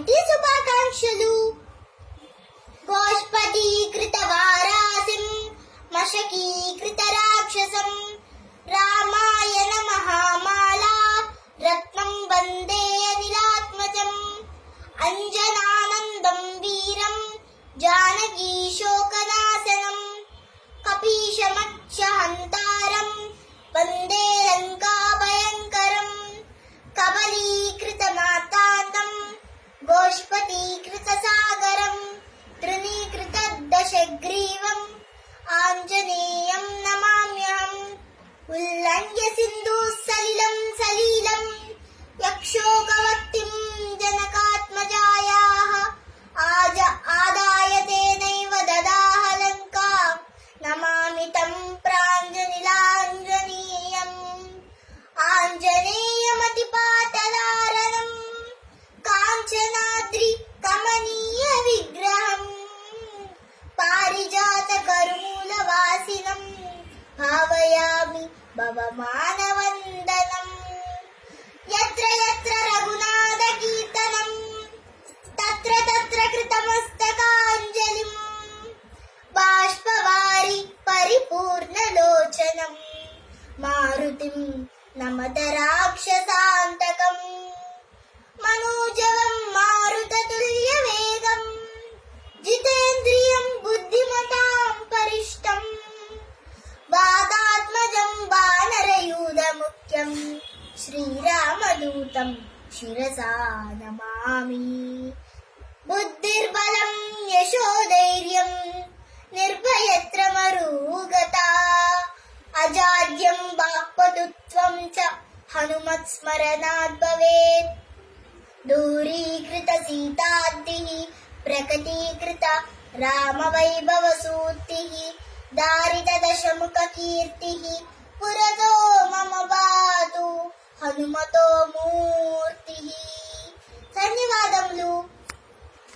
వినాయకునికి శుభాకాంక్షలు. గోష్పదీకృత వారాసిం మశకీకృత రాక్షసం రామాయణ మహామాలా రత్నం వందే అనిలాత్మజం అంజనానందం వీరం జానకీ శోకనాశనం కపీశమక్షహంతారం వందే లంకా భయంకరం కబలీకృత మాతాంతం గోష్పదీకృత సాగరం తృణీకృత దశగ్రీవం ఆంజనేయం నమామ్యహం ఉల్లంఘ్య సింధు సలిలం సలీలం యక్షోగవత్తిం జనకాత్మజాయాః ఆదాయ తేనైవ దదాహ లంకా నమామి తం ప్రాంజలిలాంజనేయం ఆంజనేయమతిపాటలారణం కాంచనాద్రి కమనీయ విగ్రహం పారిజాత కరుమూలవాసినం భావయామి భవమానవందనం యత్ర యత్ర రఘునాథ కీర్తనం తత్ర తత్ర కృతమస్తకాంజలిం బాష్పవారి పరిపూర్ణలోచనం మారుతిం నమత రాక్షసాంతకం మనోజవం మారుతతుల్య వేగం జితేంద్రియం బుద్ధిమతాం పరిష్టం వాదాత్మజం వానరయూధముఖ్యం శ్రీరామదూతం శిరసా నమామి బుద్ధిర్బలం యశోధైర్యం నిర్భయత్రమరూగతా అజాడ్యం వాక్పటుత్వం చ హనుమత్స్మరణాద్ భవేత్ దూరీకృత సీతాద్దిః ప్రకటీకృత రామవైభవసూక్తిః దారిత దశముఖ కీర్తిః పురతో మమ బాతు హనుమతో మూర్తిః. ధన్యవాదములు.